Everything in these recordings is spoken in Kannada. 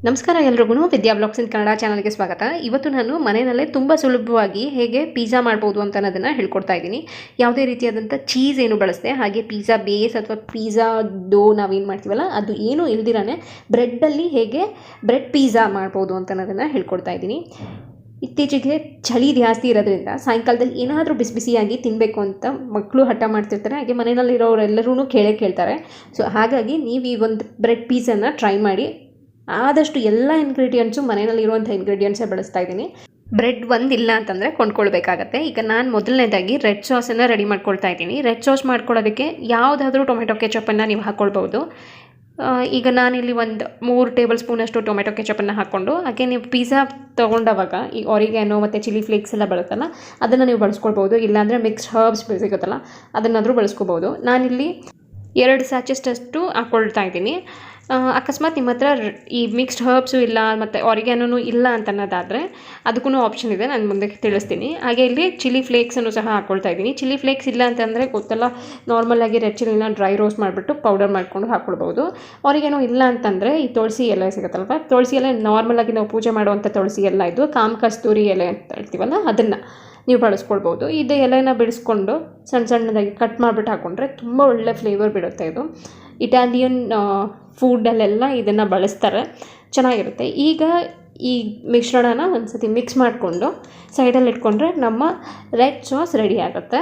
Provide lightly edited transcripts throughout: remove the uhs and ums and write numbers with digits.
ನಮಸ್ಕಾರ ಎಲ್ರಿಗೂ ವಿದ್ಯಾ ಬ್ಲಾಗ್ಸ್ ಇನ್ ಕನ್ನಡ ಚಾನಲ್ಗೆ ಸ್ವಾಗತ. ಇವತ್ತು ನಾನು ಮನೆಯಲ್ಲೇ ತುಂಬ ಸುಲಭವಾಗಿ ಹೇಗೆ ಪಿಜ್ಜಾ ಮಾಡ್ಬೋದು ಅಂತ ಅನ್ನೋದನ್ನು ಹೇಳ್ಕೊಡ್ತಾ ಇದ್ದೀನಿ. ಯಾವುದೇ ರೀತಿಯಾದಂಥ ಚೀಸ್ ಏನು ಬಳಸದೆ, ಹಾಗೆ ಪಿಜ್ಜಾ ಬೇಸ್ ಅಥವಾ ಪಿಜ್ಜಾ ಡೋ ನಾವೇನು ಮಾಡ್ತೀವಲ್ಲ ಅದು ಏನೂ ಇಲ್ದಿರಾನೆ ಬ್ರೆಡ್ಡಲ್ಲಿ ಹೇಗೆ ಬ್ರೆಡ್ ಪಿಜ್ಜಾ ಮಾಡ್ಬೋದು ಅಂತ ಅನ್ನೋದನ್ನು ಹೇಳ್ಕೊಡ್ತಾ ಇದ್ದೀನಿ. ಇತ್ತೀಚೆಗೆ ಚಳಿ ಜಾಸ್ತಿ ಇರೋದ್ರಿಂದ ಸಾಯಂಕಾಲದಲ್ಲಿ ಏನಾದರೂ ಬಿಸಿ ಬಿಸಿಯಾಗಿ ತಿನ್ನಬೇಕು ಅಂತ ಮಕ್ಕಳು ಹಠ ಮಾಡ್ತಿರ್ತಾರೆ, ಹಾಗೆ ಮನೆಯಲ್ಲಿರೋರೆಲ್ಲರೂ ಕೇಳ್ತಾರೆ. ಸೊ ಹಾಗಾಗಿ ನೀವು ಈ ಒಂದು ಬ್ರೆಡ್ ಪಿಜ್ಜಾನ ಟ್ರೈ ಮಾಡಿ. ಆದಷ್ಟು ಎಲ್ಲ ಇಂಗ್ರೀಡಿಯೆಂಟ್ಸು ಮನೆಯಲ್ಲಿರುವಂಥ ಇಂಗ್ರೀಡಿಯೆಂಟ್ಸೇ ಬಳಸ್ತಾ ಇದ್ದೀನಿ. ಬ್ರೆಡ್ ಒಂದಿಲ್ಲ ಅಂತಂದರೆ ಕೊಂಡ್ಕೊಳ್ಬೇಕಾಗತ್ತೆ. ಈಗ ನಾನು ಮೊದಲನೇದಾಗಿ ರೆಡ್ ಸಾಸನ್ನು ರೆಡಿ ಮಾಡ್ಕೊಳ್ತಾ ಇದ್ದೀನಿ. ರೆಡ್ ಸಾಸ್ ಮಾಡ್ಕೊಳ್ಳೋದಕ್ಕೆ ಯಾವುದಾದ್ರೂ ಟೊಮೆಟೊ ಕೆಚಪ್ಪನ್ನು ನೀವು ಹಾಕ್ಕೊಳ್ಬೋದು. ಈಗ ನಾನಿಲ್ಲಿ ಒಂದು 3 ಟೇಬಲ್ ಸ್ಪೂನಷ್ಟು ಟೊಮೆಟೊ ಕೆಚಪನ್ನು ಹಾಕ್ಕೊಂಡು, ಹಾಗೆ ನೀವು ಪಿಜ್ಜಾ ತೊಗೊಂಡವಾಗ ಈ ಆರಿಗ್ಯಾನೋ ಮತ್ತು ಚಿಲ್ಲಿ ಫ್ಲೇಕ್ಸ್ ಎಲ್ಲ ಬರುತ್ತಲ್ಲ ಅದನ್ನು ನೀವು ಬಳಸ್ಕೊಳ್ಬೋದು. ಇಲ್ಲಾಂದರೆ ಮಿಕ್ಸ್ಡ್ ಹರ್ಬ್ಸ್ ಸಿಗುತ್ತಲ್ಲ ಅದನ್ನಾದರೂ ಬಳಸ್ಕೋಬೋದು. ನಾನಿಲ್ಲಿ 2 ಸ್ಯಾಚೆಸ್ಟಷ್ಟು ಹಾಕ್ಕೊಳ್ತಾ ಇದ್ದೀನಿ. ಅಕಸ್ಮಾತ್ ನಿಮ್ಮ ಹತ್ರ ಈ ಮಿಕ್ಸ್ಡ್ ಹರ್ಬ್ಸು ಇಲ್ಲ ಮತ್ತು ಆರಿಗ್ಯಾನೂ ಇಲ್ಲ ಅಂತ ಅನ್ನೋದಾದರೆ ಅದಕ್ಕೂ ಆಪ್ಷನ್ ಇದೆ, ನಾನು ಮುಂದೆ ತಿಳಿಸ್ತೀನಿ. ಹಾಗೆ ಇಲ್ಲಿ ಚಿಲ್ಲಿ ಫ್ಲೇಕ್ಸನ್ನು ಸಹ ಹಾಕ್ಕೊಳ್ತಾ ಇದ್ದೀನಿ. ಚಿಲ್ಲಿ ಫ್ಲೇಕ್ಸ್ ಇಲ್ಲ ಅಂತಂದರೆ ಗೊತ್ತಲ್ಲ, ನಾರ್ಮಲಾಗಿ ರೆಡ್ ಚಿಲ್ಲಿನ ಡ್ರೈ ರೋಸ್ಟ್ ಮಾಡಿಬಿಟ್ಟು ಪೌಡರ್ ಮಾಡ್ಕೊಂಡು ಹಾಕ್ಕೊಳ್ಬೋದು. ಆರಿಗ್ಯಾನೋ ಇಲ್ಲ ಅಂತಂದರೆ ಈ ತುಳಸಿ ಎಲೆ ಸಿಗುತ್ತಲ್ವ, ತುಳಸಿ ಎಲೆ ನಾರ್ಮಲಾಗಿ ನಾವು ಪೂಜೆ ಮಾಡುವಂಥ ತುಳಸಿ ಎಲ್ಲ ಇದು ಕಾಮ ಕಸ್ತೂರಿ ಎಲೆ ಅಂತ ಹೇಳ್ತೀವಲ್ಲ ಅದನ್ನು ನೀವು ಬಳಸ್ಕೊಳ್ಬೋದು. ಇದು ಎಲೆನ ಬಿಡಿಸ್ಕೊಂಡು ಸಣ್ಣ ಸಣ್ಣದಾಗಿ ಕಟ್ ಮಾಡಿಬಿಟ್ಟು ಹಾಕ್ಕೊಂಡ್ರೆ ತುಂಬ ಒಳ್ಳೆ ಫ್ಲೇವರ್ ಬಿಡುತ್ತೆ. ಇದು ಇಟಾಲಿಯನ್ ಫುಡ್ಡಲ್ಲೆಲ್ಲ ಇದನ್ನು ಬಳಸ್ತಾರೆ, ಚೆನ್ನಾಗಿರುತ್ತೆ. ಈಗ ಈ ಮಿಶ್ರಣನ ಒಂದು ಸತಿ ಮಿಕ್ಸ್ ಮಾಡಿಕೊಂಡು ಸೈಡಲ್ಲಿ ಇಟ್ಕೊಂಡ್ರೆ ನಮ್ಮ ರೆಡ್ ಸಾಸ್ ರೆಡಿ ಆಗುತ್ತೆ.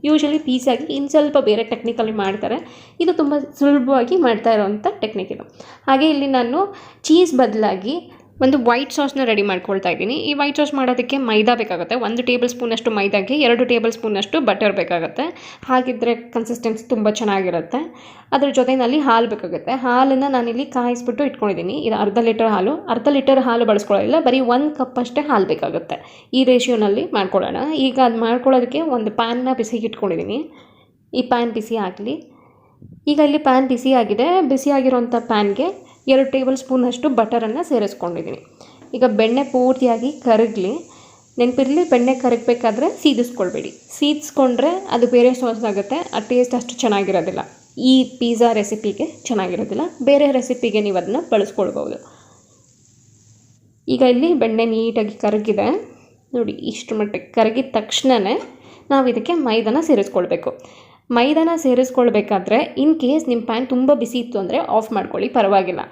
ಯೂಶ್ವಲಿ ಪಿಜ್ಜಾಗಿ ಇನ್ನು ಸ್ವಲ್ಪ ಬೇರೆ ಟೆಕ್ನಿಕಲ್ಲಿ ಮಾಡ್ತಾರೆ, ಇದು ತುಂಬ ಸುಲಭವಾಗಿ ಮಾಡ್ತಾ ಇರೋವಂಥ ಟೆಕ್ನಿಕ್ ಇದು. ಹಾಗೆ ಇಲ್ಲಿ ನಾನು ಚೀಸ್ ಬದಲಾಗಿ ಒಂದು ವೈಟ್ ಸಾಸ್ನ ರೆಡಿ ಮಾಡ್ಕೊಳ್ತಾ ಇದ್ದೀನಿ. ಈ ವೈಟ್ ಸಾಸ್ ಮಾಡೋದಕ್ಕೆ ಮೈದಾ ಬೇಕಾಗುತ್ತೆ. 1 ಟೇಬಲ್ ಸ್ಪೂನಷ್ಟು ಮೈದಾಗೆ 2 ಟೇಬಲ್ ಸ್ಪೂನಷ್ಟು ಬಟರ್ ಬೇಕಾಗುತ್ತೆ. ಹಾಗಿದ್ದರೆ ಕನ್ಸಿಸ್ಟೆನ್ಸಿ ತುಂಬ ಚೆನ್ನಾಗಿರುತ್ತೆ. ಅದ್ರ ಜೊತೆಯಲ್ಲಿ ಹಾಲು ಬೇಕಾಗುತ್ತೆ. ಹಾಲನ್ನು ನಾನಿಲ್ಲಿ ಕಾಯಿಸ್ಬಿಟ್ಟು ಇಟ್ಕೊಂಡಿದ್ದೀನಿ. ಇದು ಅರ್ಧ ಲೀಟರ್ ಹಾಲು ಬಳಸ್ಕೊಳ್ಳೋದಿಲ್ಲ, ಬರೀ 1 ಕಪ್ ಅಷ್ಟೇ ಹಾಲು ಬೇಕಾಗುತ್ತೆ. ಈ ರೇಷಿಯೋನಲ್ಲಿ ಮಾಡ್ಕೊಳ್ಳೋಣ. ಈಗ ಅದು ಮಾಡ್ಕೊಳ್ಳೋದಕ್ಕೆ ಒಂದು ಪ್ಯಾನ್ನ ಬಿಸಿಗೆ ಇಟ್ಕೊಂಡಿದ್ದೀನಿ. ಈ ಪ್ಯಾನ್ ಬಿಸಿ ಆಗಲಿ. ಈಗ ಇಲ್ಲಿ ಪ್ಯಾನ್ ಬಿಸಿಯಾಗಿರೋಂಥ ಪ್ಯಾನ್ಗೆ 2 ಟೇಬಲ್ ಸ್ಪೂನಷ್ಟು ಬಟರನ್ನು ಸೇರಿಸ್ಕೊಂಡಿದ್ದೀನಿ. ಈಗ ಬೆಣ್ಣೆ ಪೂರ್ತಿಯಾಗಿ ಕರಗಲಿ. ನೆನಪಿರಲಿ, ಬೆಣ್ಣೆ ಕರಗಬೇಕಾದ್ರೆ ಸೀದಿಸ್ಕೊಳ್ಬೇಡಿ. ಸೀದಿಸ್ಕೊಂಡ್ರೆ ಅದು ಬೇರೆ ಸಾಸ್ ಆಗುತ್ತೆ, ಆ ಟೇಸ್ಟ್ ಅಷ್ಟು ಚೆನ್ನಾಗಿರೋದಿಲ್ಲ. ಈ ಪಿಜ್ಜಾ ರೆಸಿಪಿಗೆ ಚೆನ್ನಾಗಿರೋದಿಲ್ಲ, ಬೇರೆ ರೆಸಿಪಿಗೆ ನೀವು ಅದನ್ನು ಬಳಸ್ಕೊಳ್ಬೋದು. ಈಗ ಇಲ್ಲಿ ಬೆಣ್ಣೆ ನೀಟಾಗಿ ಕರಗಿದೆ ನೋಡಿ. ಇಷ್ಟು ಮಟ್ಟಿಗೆ ಕರಗಿದ ತಕ್ಷಣವೇ ನಾವು ಇದಕ್ಕೆ ಮೈದಾನ ಸೇರಿಸ್ಕೊಳ್ಬೇಕು. ಮೈದಾನ ಸೇರಿಸ್ಕೊಳ್ಬೇಕಾದ್ರೆ ಇನ್ ಕೇಸ್ ನಿಮ್ಮ ಪ್ಯಾನ್ ತುಂಬ ಬಿಸಿ ಇತ್ತು ಅಂದರೆ ಆಫ್ ಮಾಡ್ಕೊಳ್ಳಿ, ಪರವಾಗಿಲ್ಲ.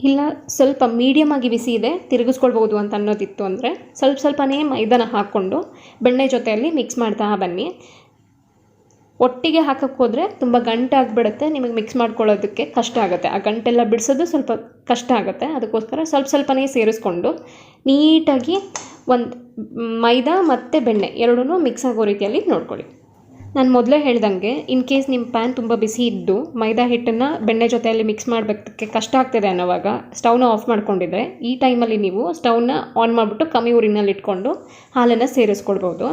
ಇಲ್ಲ ಸ್ವಲ್ಪ ಮೀಡಿಯಮ್ ಆಗಿ ಬಿಸಿ ಇದೆ, ತಿರುಗಿಸ್ಕೊಳ್ಬೋದು ಅಂತ ಅನ್ನೋದಿತ್ತು ಅಂದರೆ ಸ್ವಲ್ಪನೇ ಮೈದಾನ ಹಾಕ್ಕೊಂಡು ಬೆಣ್ಣೆ ಜೊತೆಯಲ್ಲಿ ಮಿಕ್ಸ್ ಮಾಡ್ತಾ ಬನ್ನಿ. ಒಟ್ಟಿಗೆ ಹಾಕಕ್ಕೆ ಹೋದರೆ ತುಂಬ ಗಂಟಾಗಿಬಿಡುತ್ತೆ, ನಿಮಗೆ ಮಿಕ್ಸ್ ಮಾಡ್ಕೊಳ್ಳೋದಕ್ಕೆ ಕಷ್ಟ ಆಗುತ್ತೆ. ಆ ಗಂಟೆಲ್ಲ ಬಿಡಿಸೋದು ಸ್ವಲ್ಪ ಕಷ್ಟ ಆಗುತ್ತೆ. ಅದಕ್ಕೋಸ್ಕರ ಸ್ವಲ್ಪನೇ ಸೇರಿಸ್ಕೊಂಡು ನೀಟಾಗಿ ಒಂದು ಮೈದಾ ಮತ್ತು ಬೆಣ್ಣೆ ಎರಡೂ ಮಿಕ್ಸ್ ಆಗೋ ರೀತಿಯಲ್ಲಿ ನೋಡ್ಕೊಳ್ಳಿ. ನಾನು ಮೊದಲೇ ಹೇಳ್ದಂಗೆ ಇನ್ ಕೇಸ್ ನಿಮ್ಮ ಪ್ಯಾನ್ ತುಂಬ ಬಿಸಿ ಇದ್ದು ಮೈದಾ ಹಿಟ್ಟನ್ನು ಬೆಣ್ಣೆ ಜೊತೆಯಲ್ಲಿ ಮಿಕ್ಸ್ ಮಾಡಬೇಕಕ್ಕೆ ಕಷ್ಟ ಆಗ್ತಿದೆ ಅನ್ನೋವಾಗ ಸ್ಟವ್ನ ಆಫ್ ಮಾಡ್ಕೊಂಡಿದ್ರೆ ಈ ಟೈಮಲ್ಲಿ ನೀವು ಸ್ಟವ್ನ ಆನ್ ಮಾಡಿಬಿಟ್ಟು ಕಮ್ಮಿ ಊರಿನಲ್ಲಿ ಇಟ್ಕೊಂಡು ಹಾಲನ್ನು ಸೇರಿಸ್ಕೊಳ್ಬೋದು.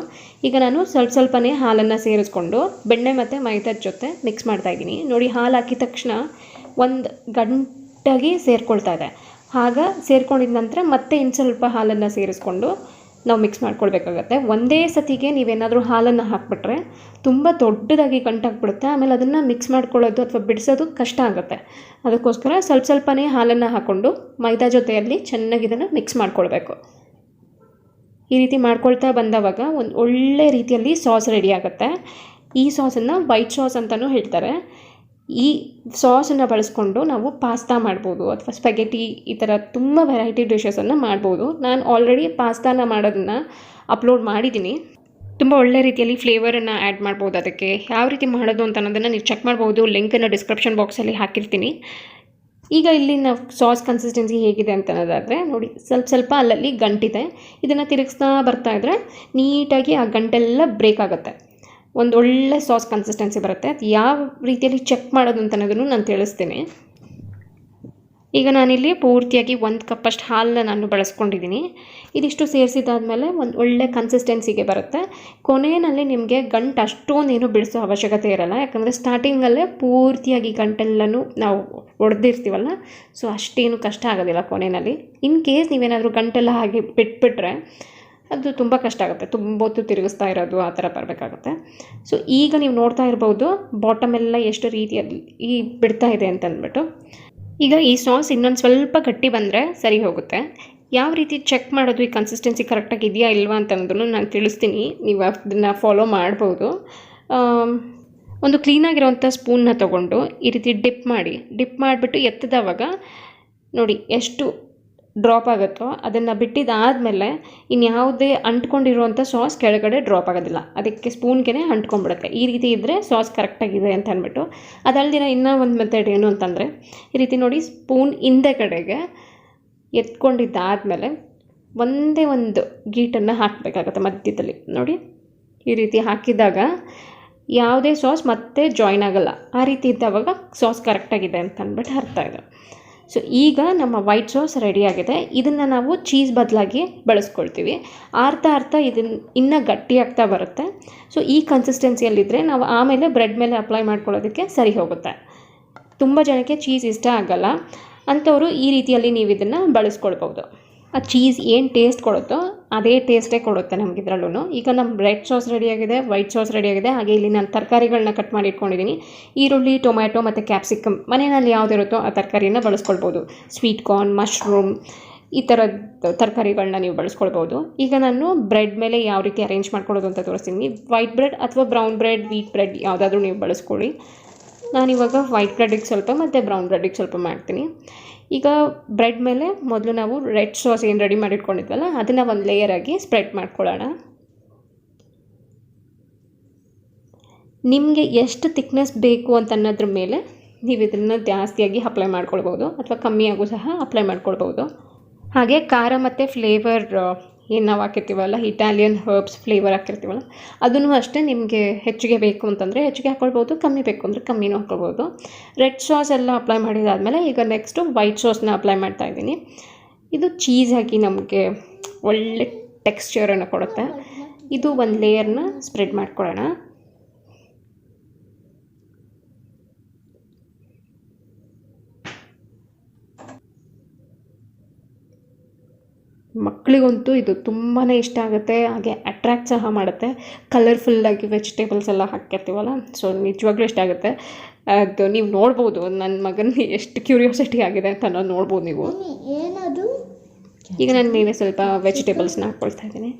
ಈಗ ನಾನು ಸ್ವಲ್ಪನೇ ಹಾಲನ್ನು ಸೇರಿಸ್ಕೊಂಡು ಬೆಣ್ಣೆ ಮತ್ತು ಮೈದಾದ ಜೊತೆ ಮಿಕ್ಸ್ ಮಾಡ್ತಾಯಿದ್ದೀನಿ ನೋಡಿ. ಹಾಲು ಹಾಕಿದ ತಕ್ಷಣ ಒಂದು ಗಂಟಾಗಿ ಸೇರ್ಕೊಳ್ತಾ ಇದೆ. ಆಗ ಸೇರ್ಕೊಂಡಿದ ನಂತರ ಮತ್ತೆ ಇನ್ನು ಸ್ವಲ್ಪ ಹಾಲನ್ನು ಸೇರಿಸ್ಕೊಂಡು ನಾವು ಮಿಕ್ಸ್ ಮಾಡ್ಕೊಳ್ಬೇಕಾಗತ್ತೆ. ಒಂದೇ ಸತಿಗೆ ನೀವೇನಾದರೂ ಹಾಲನ್ನು ಹಾಕಿಬಿಟ್ರೆ ತುಂಬ ದೊಡ್ಡದಾಗಿ ಗಂಟಾಗ್ಬಿಡುತ್ತೆ. ಆಮೇಲೆ ಅದನ್ನು ಮಿಕ್ಸ್ ಮಾಡ್ಕೊಳ್ಳೋದು ಅಥವಾ ಬಿಡಿಸೋದು ಕಷ್ಟ ಆಗುತ್ತೆ. ಅದಕ್ಕೋಸ್ಕರ ಸ್ವಲ್ಪನೇ ಹಾಲನ್ನು ಹಾಕ್ಕೊಂಡು ಮೈದಾ ಜೊತೆಯಲ್ಲಿ ಚೆನ್ನಾಗಿ ಇದನ್ನು ಮಿಕ್ಸ್ ಮಾಡ್ಕೊಳ್ಬೇಕು. ಈ ರೀತಿ ಮಾಡ್ಕೊಳ್ತಾ ಬಂದವಾಗ ಒಂದು ಒಳ್ಳೆ ರೀತಿಯಲ್ಲಿ ಸಾಸ್ ರೆಡಿ ಆಗುತ್ತೆ. ಈ ಸಾಸನ್ನು ವೈಟ್ ಸಾಸ್ ಅಂತಲೂ ಹೇಳ್ತಾರೆ. ಈ ಸಾಸನ್ನು ಬಳಸ್ಕೊಂಡು ನಾವು ಪಾಸ್ತಾ ಮಾಡ್ಬೋದು ಅಥವಾ ಸ್ಪೆಗೆಟಿ, ಈ ಥರ ತುಂಬ ವೆರೈಟಿ ಡಿಶಸನ್ನು ಮಾಡ್ಬೋದು. ನಾನು ಆಲ್ರೆಡಿ ಪಾಸ್ತಾನ ಮಾಡೋದನ್ನು ಅಪ್ಲೋಡ್ ಮಾಡಿದ್ದೀನಿ. ತುಂಬ ಒಳ್ಳೆ ರೀತಿಯಲ್ಲಿ ಫ್ಲೇವರನ್ನು ಆ್ಯಡ್ ಮಾಡ್ಬೋದು. ಅದಕ್ಕೆ ಯಾವ ರೀತಿ ಮಾಡೋದು ಅಂತ ಅನ್ನೋದನ್ನು ನೀವು ಚೆಕ್ ಮಾಡ್ಬೋದು. ಲಿಂಕನ್ನು ಡಿಸ್ಕ್ರಿಪ್ಷನ್ ಬಾಕ್ಸಲ್ಲಿ ಹಾಕಿರ್ತೀನಿ. ಈಗ ಇಲ್ಲಿ ನಾವು ಸಾಸ್ ಕನ್ಸಿಸ್ಟೆನ್ಸಿ ಹೇಗಿದೆ ಅಂತ ಅನ್ನೋದಾದರೆ ನೋಡಿ, ಸ್ವಲ್ಪ ಅಲ್ಲಲ್ಲಿ ಗಂಟಿದೆ. ಇದನ್ನು ತಿರುಗಿಸ್ತಾ ಬರ್ತಾಯಿದ್ರೆ ನೀಟಾಗಿ ಆ ಗಂಟೆಲ್ಲ ಬ್ರೇಕ್ ಆಗುತ್ತೆ, ಒಂದು ಒಳ್ಳೆ ಸಾಸ್ ಕನ್ಸಿಸ್ಟೆನ್ಸಿ ಬರುತ್ತೆ. ಅದು ಯಾವ ರೀತಿಯಲ್ಲಿ ಚೆಕ್ ಮಾಡೋದು ಅಂತ ಅನ್ನೋದನ್ನು ನಾನು ತಿಳಿಸ್ತೀನಿ. ಈಗ ನಾನಿಲ್ಲಿ ಪೂರ್ತಿಯಾಗಿ 1 ಕಪ್ಪಷ್ಟು ಹಾಲನ್ನ ನಾನು ಬಳಸ್ಕೊಂಡಿದ್ದೀನಿ. ಇದಿಷ್ಟು ಸೇರಿಸಿದಾದ್ಮೇಲೆ ಒಂದು ಒಳ್ಳೆ ಕನ್ಸಿಸ್ಟೆನ್ಸಿಗೆ ಬರುತ್ತೆ. ಕೊನೆಯಲ್ಲಿ ನಿಮಗೆ ಗಂಟು ಅಷ್ಟೊಂದೇನು ಬಿಡಿಸೋ ಅವಶ್ಯಕತೆ ಇರಲ್ಲ, ಯಾಕಂದರೆ ಸ್ಟಾರ್ಟಿಂಗಲ್ಲೇ ಪೂರ್ತಿಯಾಗಿ ಗಂಟೆಲ್ಲನೂ ನಾವು ಹೊಡೆದಿರ್ತೀವಲ್ಲ, ಸೊ ಅಷ್ಟೇನು ಕಷ್ಟ ಆಗೋದಿಲ್ಲ ಕೊನೆಯಲ್ಲಿ. ಇನ್ ಕೇಸ್ ನೀವೇನಾದರೂ ಗಂಟೆಲ್ಲ ಹಾಗೆ ಬಿಟ್ಬಿಟ್ರೆ ಅದು ತುಂಬ ಕಷ್ಟ ಆಗುತ್ತೆ, ತುಂಬ ಹೊತ್ತು ತಿರುಗಿಸ್ತಾ ಇರೋದು ಆ ಥರ ಬರಬೇಕಾಗುತ್ತೆ. ಸೊ ಈಗ ನೀವು ನೋಡ್ತಾ ಇರ್ಬೋದು ಬಾಟಮೆಲ್ಲ ಎಷ್ಟು ರೀತಿಯಲ್ಲಿ ಬಿಡ್ತಾ ಇದೆ ಅಂತ ಅಂದ್ಬಿಟ್ಟು. ಈಗ ಈ ಸಾಸ್ ಇನ್ನೊಂದು ಸ್ವಲ್ಪ ಗಟ್ಟಿ ಬಂದರೆ ಸರಿ ಹೋಗುತ್ತೆ. ಯಾವ ರೀತಿ ಚೆಕ್ ಮಾಡೋದು ಈ ಕನ್ಸಿಸ್ಟೆನ್ಸಿ ಕರೆಕ್ಟಾಗಿ ಇದೆಯಾ ಇಲ್ವಾ ಅಂತ ಅನ್ನೋದನ್ನು ನಾನು ತಿಳಿಸ್ತೀನಿ, ನೀವು ಅದನ್ನು ಫಾಲೋ ಮಾಡ್ಬೋದು. ಒಂದು ಕ್ಲೀನಾಗಿರೋವಂಥ ಸ್ಪೂನ್ನ ತೊಗೊಂಡು ಈ ರೀತಿ ಡಿಪ್ ಮಾಡಿಬಿಟ್ಟು ಎತ್ತಿದವಾಗ ನೋಡಿ ಎಷ್ಟು ಡ್ರಾಪ್ ಆಗುತ್ತೋ ಅದನ್ನು ಬಿಟ್ಟಿದ್ದಾದಮೇಲೆ ಇನ್ಯಾವುದೇ ಅಂಟ್ಕೊಂಡಿರುವಂಥ ಸಾಸ್ ಕೆಳಗಡೆ ಡ್ರಾಪ್ ಆಗೋದಿಲ್ಲ, ಅದಕ್ಕೆ ಸ್ಪೂನ್ಗೆ ಅಂಟ್ಕೊಂಡ್ಬಿಡುತ್ತೆ. ಈ ರೀತಿ ಇದ್ದರೆ ಸಾಸ್ ಕರೆಕ್ಟಾಗಿದೆ ಅಂತ ಅಂದ್ಬಿಟ್ಟು. ಅದಲ್ದಿರ ಇನ್ನೂ ಒಂದು ಮೆಥಡ್ ಏನು ಅಂತಂದರೆ ಈ ರೀತಿ ನೋಡಿ, ಸ್ಪೂನ್ ಹಿಂದೆ ಕಡೆಗೆ ಎತ್ಕೊಂಡಿದ್ದಾದಮೇಲೆ ಒಂದೇ ಒಂದು ಗೀಟನ್ನು ಹಾಕಬೇಕಾಗತ್ತೆ ಮಧ್ಯದಲ್ಲಿ. ನೋಡಿ ಈ ರೀತಿ ಹಾಕಿದಾಗ ಯಾವುದೇ ಸಾಸ್ ಮತ್ತೆ ಜಾಯ್ನ್ ಆಗೋಲ್ಲ. ಆ ರೀತಿ ಇದ್ದಾವಾಗ ಸಾಸ್ ಕರೆಕ್ಟಾಗಿದೆ ಅಂತ ಅಂದ್ಬಿಟ್ಟು ಅರ್ಥ ಇದೆ. ಸೊ ಈಗ ನಮ್ಮ ವೈಟ್ ಸಾಸ್ ರೆಡಿಯಾಗಿದೆ. ಇದನ್ನು ನಾವು ಚೀಸ್ ಬದಲಾಗಿ ಬಳಸ್ಕೊಳ್ತೀವಿ. ಆರ್ತಾ ಇದನ್ನು ಇನ್ನೂ ಗಟ್ಟಿಯಾಗ್ತಾ ಬರುತ್ತೆ. ಸೊ ಈ ಕನ್ಸಿಸ್ಟೆನ್ಸಿಯಲ್ಲಿದ್ದರೆ ನಾವು ಆಮೇಲೆ ಬ್ರೆಡ್ ಮೇಲೆ ಅಪ್ಲೈ ಮಾಡ್ಕೊಳ್ಳೋದಕ್ಕೆ ಸರಿ ಹೋಗುತ್ತೆ. ತುಂಬ ಜನಕ್ಕೆ ಚೀಸ್ ಇಷ್ಟ ಆಗಲ್ಲ ಅಂಥವರು ಈ ರೀತಿಯಲ್ಲಿ ನೀವು ಇದನ್ನು ಬಳಸ್ಕೊಳ್ಬೋದು. ಆ ಚೀಸ್ ಏನು ಟೇಸ್ಟ್ ಕೊಡುತ್ತೋ ಅದೇ ಟೇಸ್ಟೇ ಕೊಡುತ್ತೆ ನಮಗಿದ್ರಲ್ಲೂ. ಈಗ ನಮ್ಮ ರೆಡ್ ಸಾಸ್ ರೆಡಿಯಾಗಿದೆ, ವೈಟ್ ಸಾಸ್ ರೆಡಿಯಾಗಿದೆ. ಹಾಗೆ ಇಲ್ಲಿ ನಾನು ತರಕಾರಿಗಳನ್ನ ಕಟ್ ಮಾಡಿ ಇಟ್ಕೊಂಡಿದ್ದೀನಿ. ಈರುಳ್ಳಿ, ಟೊಮ್ಯಾಟೊ ಮತ್ತು ಕ್ಯಾಪ್ಸಿಕಮ್ ಮನೆಯಲ್ಲಿ ಯಾವುದಿರುತ್ತೋ ಆ ತರಕಾರಿನ ಬಳಸ್ಕೊಳ್ಬೋದು. ಸ್ವೀಟ್ ಕಾರ್ನ್, ಮಶ್ರೂಮ್ ಈ ಥರದ ತರಕಾರಿಗಳನ್ನ ನೀವು ಬಳಸ್ಕೊಳ್ಬೋದು. ಈಗ ನಾನು ಬ್ರೆಡ್ ಮೇಲೆ ಯಾವ ರೀತಿ ಅರೇಂಜ್ ಮಾಡ್ಕೊಳ್ಳೋದು ಅಂತ ತೋರಿಸ್ತೀನಿ. ವೈಟ್ ಬ್ರೆಡ್ ಅಥವಾ ಬ್ರೌನ್ ಬ್ರೆಡ್, ವೀಟ್ ಬ್ರೆಡ್ ಯಾವುದಾದ್ರೂ ನೀವು ಬಳಸ್ಕೊಳ್ಳಿ. ನಾನಿವಾಗ ವೈಟ್ ಬ್ರೆಡ್ಡಿಗೆ ಸ್ವಲ್ಪ ಮತ್ತು ಬ್ರೌನ್ ಬ್ರೆಡ್ಡಿಗೆ ಸ್ವಲ್ಪ ಮಾಡ್ತೀನಿ. ಈಗ ಬ್ರೆಡ್ ಮೇಲೆ ಮೊದಲು ನಾವು ರೆಡ್ ಸಾಸ್ ಏನು ರೆಡಿ ಮಾಡಿಟ್ಕೊಂಡಿದ್ವಲ್ಲ ಅದನ್ನು ಒಂದು ಲೇಯರಾಗಿ ಸ್ಪ್ರೆಡ್ ಮಾಡ್ಕೊಳ್ಳೋಣ. ನಿಮಗೆ ಎಷ್ಟು ಥಿಕ್ನೆಸ್ ಬೇಕು ಅಂತ ಅನ್ನೋದ್ರ ಮೇಲೆ ನೀವು ಇದನ್ನು ಜಾಸ್ತಿಯಾಗಿ ಅಪ್ಲೈ ಮಾಡ್ಕೊಳ್ಬೋದು ಅಥವಾ ಕಮ್ಮಿಯಾಗೂ ಸಹ ಅಪ್ಲೈ ಮಾಡ್ಕೊಳ್ಬೋದು. ಹಾಗೆ ಖಾರ ಮತ್ತು ಫ್ಲೇವರ್ ಏನು ನಾವು ಹಾಕಿರ್ತೀವಲ್ಲ, ಇಟಾಲಿಯನ್ ಹರ್ಬ್ಸ್ ಫ್ಲೇವರ್ ಹಾಕಿರ್ತೀವಲ್ಲ ಅದನ್ನು ಅಷ್ಟೇ ನಿಮಗೆ ಹೆಚ್ಚಿಗೆ ಬೇಕು ಅಂತಂದರೆ ಹೆಚ್ಚಿಗೆ ಹಾಕ್ಕೊಳ್ಬೋದು, ಕಮ್ಮಿ ಬೇಕು ಅಂದರೆ ಕಮ್ಮಿನೂ ಹಾಕ್ಕೊಳ್ಬೋದು. ರೆಡ್ ಸಾಸ್ ಎಲ್ಲ ಅಪ್ಲೈ ಮಾಡಿದಾದಮೇಲೆ ಈಗ ನೆಕ್ಸ್ಟು ವೈಟ್ ಸಾಸ್ನ ಅಪ್ಲೈ ಮಾಡ್ತಾಯಿದ್ದೀನಿ. ಇದು ಚೀಸ್ ಹಾಕಿ ನಮಗೆ ಒಳ್ಳೆ ಟೆಕ್ಸ್ಚರನ್ನು ಕೊಡುತ್ತೆ. ಇದು ಒಂದು ಲೇಯರ್ನ ಸ್ಪ್ರೆಡ್ ಮಾಡ್ಕೊಳ್ಳೋಣ. ಮಕ್ಕಳಿಗಂತೂ ಇದು ತುಂಬಾ ಇಷ್ಟ ಆಗುತ್ತೆ. ಹಾಗೆ ಅಟ್ರ್ಯಾಕ್ಟ್ ಸಹ ಮಾಡುತ್ತೆ. ಕಲರ್ಫುಲ್ಲಾಗಿ ವೆಜಿಟೇಬಲ್ಸ್ ಎಲ್ಲ ಹಾಕಿರ್ತೀವಲ್ಲ, ಸೊ ನಿಜವಾಗ್ಲೂ ಇಷ್ಟ ಆಗುತ್ತೆ. ಅದು ನೀವು ನೋಡ್ಬೋದು ನನ್ನ ಮಗನಿಗೆ ಎಷ್ಟು ಕ್ಯೂರಿಯಾಸಿಟಿ ಆಗಿದೆ ಅಂತ ಅನ್ನೋದು ನೋಡ್ಬೋದು ನೀವು. ಏನದು? ಈಗ ನಾನು ಮೇಲೆ ಸ್ವಲ್ಪ ವೆಜಿಟೇಬಲ್ಸ್ನ ಹಾಕ್ಕೊಳ್ತಾ ಇದ್ದೀನಿ.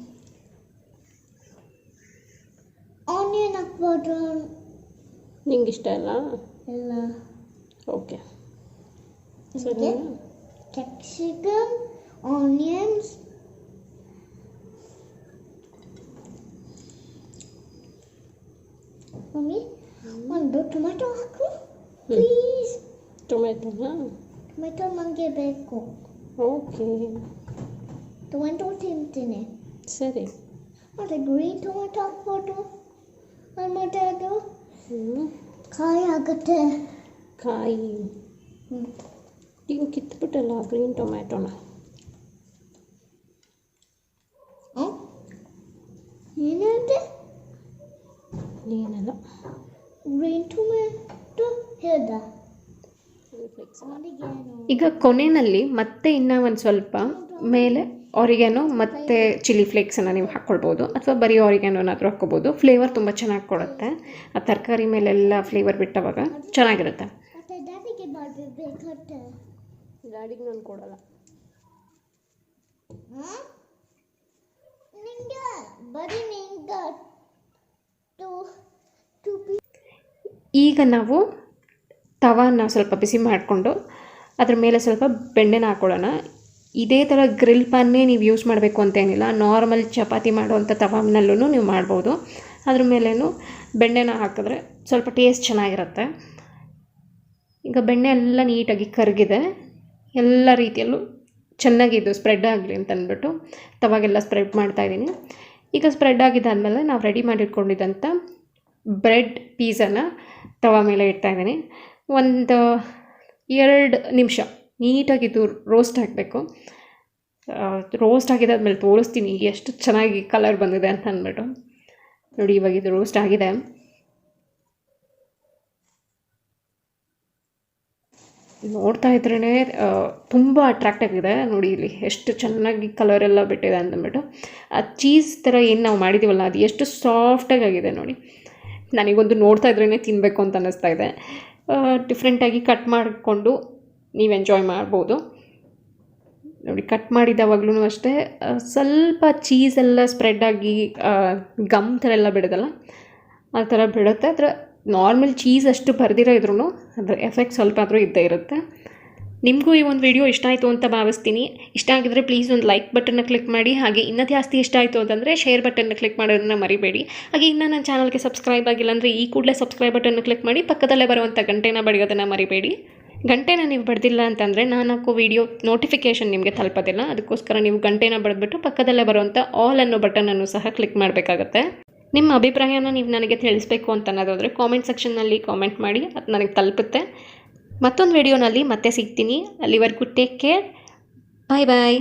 ಆನಿಯನ್ ಹಾಕ್ಬೋದು. ನಿಂಗೆ ಇಷ್ಟ ಅಲ್ಲ? ಇಲ್ಲ. ಓಕೆ ಸರಿ. ಕ್ಯಾಪ್ಸಿಕಮ್, onions, ಮಮ್ಮಿ ಒಂದು ಟೊಮೆಟೊ ಹಾಕು ಪ್ಲೀಸ್. ಟೊಮೆಟೊನಾ? ಟೊಮೆಟೊ ನನಗೆ ಬೇಕು. ಓಕೆ, ಟೊಮೆಟೊ ತಿಂತೀನಿ. ಸರಿ. ಮತ್ತು ಗ್ರೀನ್ ಟೊಮೆಟೊ ಹಾಕ್ಬೋದು. ಮತ್ತು ಅದು ಕಾಯಿ ಆಗುತ್ತೆ. ಕಾಯಿ ನೀವು ಕಿತ್ಬಿಟ್ಟಲ್ಲ ಗ್ರೀನ್ ಟೊಮ್ಯಾಟೊನ. ಏನಂತೆ? ಏನಲ್ಲ, ಗ್ರೀನ್ ಟೊಮೆಟೊ ಹೇಳ್ದ. ಈಗ ಕೊನೆಯಲ್ಲಿ ಮತ್ತೆ ಇನ್ನೂ ಒಂದು ಸ್ವಲ್ಪ ಮೇಲೆ ಆರಿಗ್ಯಾನೋ ಮತ್ತು ಚಿಲ್ಲಿ ಫ್ಲೇಕ್ಸನ್ನು ನೀವು ಹಾಕ್ಕೊಳ್ಬೋದು ಅಥವಾ ಬರೀ ಆರಿಗ್ಯಾನೋನಾದರೂ ಹಾಕ್ಕೊಬೋದು. ಫ್ಲೇವರ್ ತುಂಬ ಚೆನ್ನಾಗಿ ಕೊಡುತ್ತೆ. ಆ ತರಕಾರಿ ಮೇಲೆಲ್ಲ ಫ್ಲೇವರ್ ಬಿಟ್ಟವಾಗ ಚೆನ್ನಾಗಿರುತ್ತೆ. ಡ್ಯಾಡಿಗೆ ನಾನು ಕೊಡಲ್ಲ. ಈಗ ನಾವು ತವಾನ ಸ್ವಲ್ಪ ಬಿಸಿ ಮಾಡಿಕೊಂಡು ಅದ್ರ ಮೇಲೆ ಸ್ವಲ್ಪ ಬೆಣ್ಣೆನ ಹಾಕ್ಕೊಳ್ಳೋಣ. ಇದೇ ಥರ ಗ್ರಿಲ್ ಪ್ಯಾನ್ನೇ ನೀವು ಯೂಸ್ ಮಾಡಬೇಕು ಅಂತೇನಿಲ್ಲ. ನಾರ್ಮಲ್ ಚಪಾತಿ ಮಾಡುವಂಥ ತವಾನಲ್ಲೂ ನೀವು ಮಾಡ್ಬೋದು. ಅದ್ರ ಮೇಲೇನು ಬೆಣ್ಣೆನ ಹಾಕಿದ್ರೆ ಸ್ವಲ್ಪ ಟೇಸ್ಟ್ ಚೆನ್ನಾಗಿರುತ್ತೆ. ಈಗ ಬೆಣ್ಣೆ ಎಲ್ಲ ನೀಟಾಗಿ ಕರಗಿದೆ. ಎಲ್ಲ ರೀತಿಯಲ್ಲೂ ಚೆನ್ನಾಗಿ ಇದು ಸ್ಪ್ರೆಡ್ ಆಗಲಿ ಅಂತ ಅಂದ್ಬಿಟ್ಟು ತವಾಗೆಲ್ಲ ಸ್ಪ್ರೆಡ್ ಮಾಡ್ತಾಯಿದ್ದೀನಿ. ಈಗ ಸ್ಪ್ರೆಡ್ ಆಗಿದ್ದಾದಮೇಲೆ ನಾವು ರೆಡಿ ಮಾಡಿಟ್ಕೊಂಡಿದ್ದಂಥ ಬ್ರೆಡ್ ಪೀಸನ್ನು ತವಾ ಮೇಲೆ ಇಡ್ತಾಯಿದ್ದೀನಿ. ಒಂದು 2 ನಿಮಿಷ ನೀಟಾಗಿ ಇದು ರೋಸ್ಟ್ ಹಾಕಬೇಕು. ರೋಸ್ಟ್ ಆಗಿದ್ದಾದ್ಮೇಲೆ ತೋರಿಸ್ತೀನಿ ಎಷ್ಟು ಚೆನ್ನಾಗಿ ಕಲರ್ ಬಂದಿದೆ ಅಂತ ಅಂದ್ಬಿಟ್ಟು. ನೋಡಿ ಇವಾಗ ಇದು ರೋಸ್ಟ್ ಆಗಿದೆ. ನೋಡ್ತಾ ಇದ್ರೇ ತುಂಬ ಅಟ್ರಾಕ್ಟ್ ಆಗಿದೆ. ನೋಡಿ ಇಲ್ಲಿ ಎಷ್ಟು ಚೆನ್ನಾಗಿ ಕಲರೆಲ್ಲ ಬಿಟ್ಟಿದೆ ಅಂದ್ಬಿಟ್ಟು. ಆ ಚೀಸ್ ಥರ ಏನು ನಾವು ಮಾಡಿದ್ದೀವಲ್ಲ ಅದು ಎಷ್ಟು ಸಾಫ್ಟಾಗಿ ಆಗಿದೆ ನೋಡಿ. ನನಗೊಂದು ನೋಡ್ತಾ ಇದ್ರೇ ತಿನ್ನಬೇಕು ಅಂತ ಅನ್ನಿಸ್ತಾ ಇದೆ. ಡಿಫ್ರೆಂಟಾಗಿ ಕಟ್ ಮಾಡಿಕೊಂಡು ನೀವು ಎಂಜಾಯ್ ಮಾಡ್ಬೋದು. ನೋಡಿ ಕಟ್ ಮಾಡಿದವಾಗ್ಲೂ ಅಷ್ಟೇ ಸ್ವಲ್ಪ ಚೀಸೆಲ್ಲ ಸ್ಪ್ರೆಡ್ಡಾಗಿ ಗಮ್ ಥರ ಎಲ್ಲ ಬಿಡೋದಲ್ಲ ಆ ಥರ ಬಿಡುತ್ತೆ. ಅದರ ನಾರ್ಮಲ್ ಚೀಸ್ ಅಷ್ಟು ಬರ್ದಿರೋ ಇದ್ರೂ ಅದರ ಎಫೆಕ್ಟ್ ಸ್ವಲ್ಪ ಆದರೂ ಇದ್ದೇ ಇರುತ್ತೆ. ನಿಮಗೂ ಈ ಒಂದು ವಿಡಿಯೋ ಇಷ್ಟ ಆಯಿತು ಅಂತ ಭಾವಿಸ್ತೀನಿ. ಇಷ್ಟ ಆಗಿದ್ರೆ ಪ್ಲೀಸ್ ಒಂದು ಲೈಕ್ ಬಟನ್ನ ಕ್ಲಿಕ್ ಮಾಡಿ. ಹಾಗೆ ಇನ್ನೂ ಜಾಸ್ತಿ ಇಷ್ಟ ಆಯಿತು ಅಂತಂದರೆ ಶೇರ್ ಬಟನ್ನ ಕ್ಲಿಕ್ ಮಾಡೋದನ್ನು ಮರಿಬೇಡಿ. ಹಾಗೆ ಇನ್ನೂ ನನ್ನ ಚಾನಲ್ಗೆ ಸಬ್ಸ್ಕ್ರೈಬ್ ಆಗಿಲ್ಲ ಅಂದರೆ ಈ ಕೂಡಲೇ ಸಬ್ಸ್ಕ್ರೈಬ್ ಬಟನ್ನ ಕ್ಲಿಕ್ ಮಾಡಿ. ಪಕ್ಕದಲ್ಲೇ ಬರುವಂಥ ಗಂಟೆನ ಬಡಿಯೋದನ್ನು ಮರಿಬೇಡಿ. ಗಂಟೆನ ನೀವು ಬಡ್ದಿಲ್ಲ ಅಂತಂದರೆ ನಾನು ಹಾಕೋ ವಿಡಿಯೋ ನೋಟಿಫಿಕೇಷನ್ ನಿಮಗೆ ತಲುಪೋದಿಲ್ಲ. ಅದಕ್ಕೋಸ್ಕರ ನೀವು ಗಂಟೆನ ಬಡಿದ್ಬಿಟ್ಟು ಪಕ್ಕದಲ್ಲೇ ಬರುವಂಥ ಆಲ್ ಅನ್ನೋ ಬಟನನ್ನು ಸಹ ಕ್ಲಿಕ್ ಮಾಡಬೇಕಾಗತ್ತೆ. ನಿಮ್ಮ ಅಭಿಪ್ರಾಯನ ನೀವು ನನಗೆ ತಿಳಿಸ್ಬೇಕು ಅಂತ ಅನ್ನೋದಾದರೆ ಕಾಮೆಂಟ್ ಸೆಕ್ಷನ್ನಲ್ಲಿ ಕಾಮೆಂಟ್ ಮಾಡಿ, ಅದು ನನಗೆ ತಲುಪುತ್ತೆ. ಮತ್ತೊಂದು ವಿಡಿಯೋನಲ್ಲಿ ಮತ್ತೆ ಸಿಗ್ತೀನಿ. ಅಲ್ಲಿವರೆಗೂ ಟೇಕ್ ಕೇರ್. ಬಾಯ್ ಬಾಯ್.